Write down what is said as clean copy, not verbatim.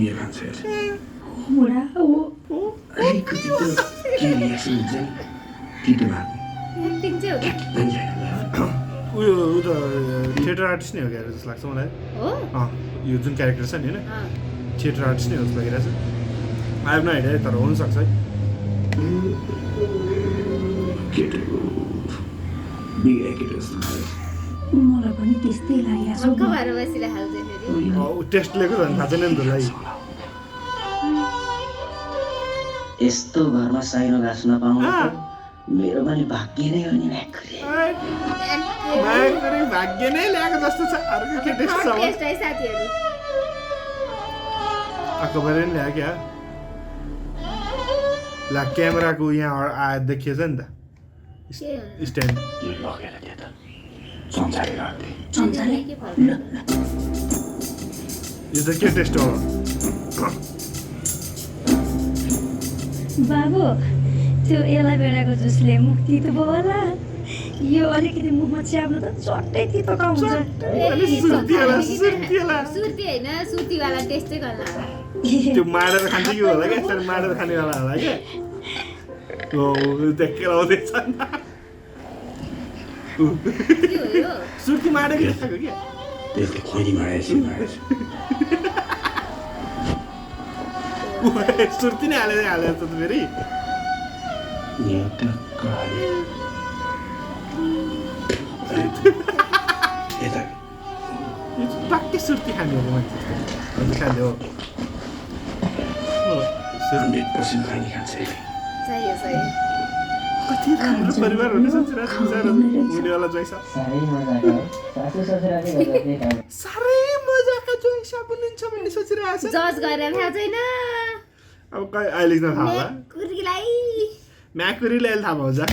Beer खान्छ हेर्छ बुढा ओ अलिकति त के रिएक्सन हुन्छ नि तितो भएको एक्टिङ चाहिँ हो कि उयो उ त थिएटर आर्टिस्ट नै हो क्या जस्तो लाग्छ मलाई हो यो जुन क्यारेक्टर छ नि होइन अँ। थिएटर आर्टिस्ट नै हो जस्तो लागिरहेछ आई हेभ नो आइडिया तर हुनसक्छ है केटो बिग एक्टर जस्तो लाग्यो मलाई पनि त्यस्तै लागिरहेछ मक्क भएर बसिरहेको चाहिँ फेरि ऊ टेस्ट लिएको झन् थाहा छैन नि त लाई यस्तो घरमा साइनो घाँस नपाउनु त मेरो पनि भाग्य नै हो नि म्याक्री। भाग्य नै ल्याएको जस्तो छ अर्को के टेस्ट छ टेस्ट है साथीहरू अकबर नि ल्यायो क्या ला क्यामेराको यहाँ आएर देखिएछ नि त के हो स्ट्यान्ड यो लगेर त्यता चम्चाले राख्थे चम्चाले के फरक यो त के टेस्ट हो बाबु त्यो एलोभेराको जुसले मुख तितो भयो होला यो अलिकति मुखमा च्याप्नु त चट्टै तितो कम हुन्छ सुर्ती होला सुर्ती होइन सुर्तीवाला टेस्टै गर्न होला त्यो माडेर खान्छ कि होला क्या यसरी माडेर खानेवाला होला क्या हो देखेर आउँदैछ के हो यो सुर्ती माडेको देखाएको क्या त्यसले खैनी मारेछ सुर्ती नै हालेछ त फेरि एउटा काली यता यो चाहिँ पाक्कै सुर्ती खाने हो मान्छे हजुर खाने हो 100% खैनी खान्छ अहिले सही हो सही कति राम्रो परिवार हुने सोचिरहेको छ हुनेवाला जोइसा साह्रै मजाको है सासू ससुराले गर्दा त्यही काम साह्रै मजाका जोइसा हुनुहुन्छ भन्ने सोचिरहेको छ जज गरेर थाहा छैन अब अहिले त थाहा होला कुर्कीलाई म्याकुरीले अहिले थाहा पाउँछ